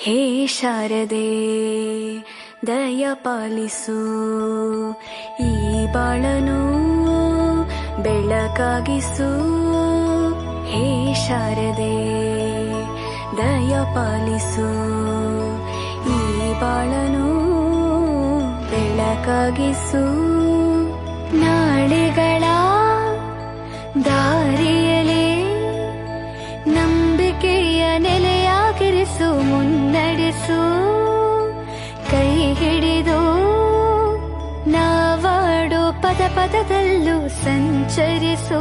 ಹೇ ಶಾರದೆ ದಯ ಪಾಲಿಸು, ಈ ಬಾಳನು ಬೆಳಕಾಗಿಸು. ಹೇ ಶಾರದೆ ದಯ ಪಾಲಿಸು, ಈ ಬಾಳನು ಬೆಳಕಾಗಿಸು. ನಾಳೆಗಳ ದಾರಿಯಲೇ ನಂಬಿಕೆಯ ನೆಲೆಯಾಗಿರಿಸು, ಮುನ್ನಡೆಸು. ಕೈ ಹಿಡಿದು ನಾವಾಡೋ ಪದ ಪದದಲ್ಲೂ ಸಂಚರಿಸು.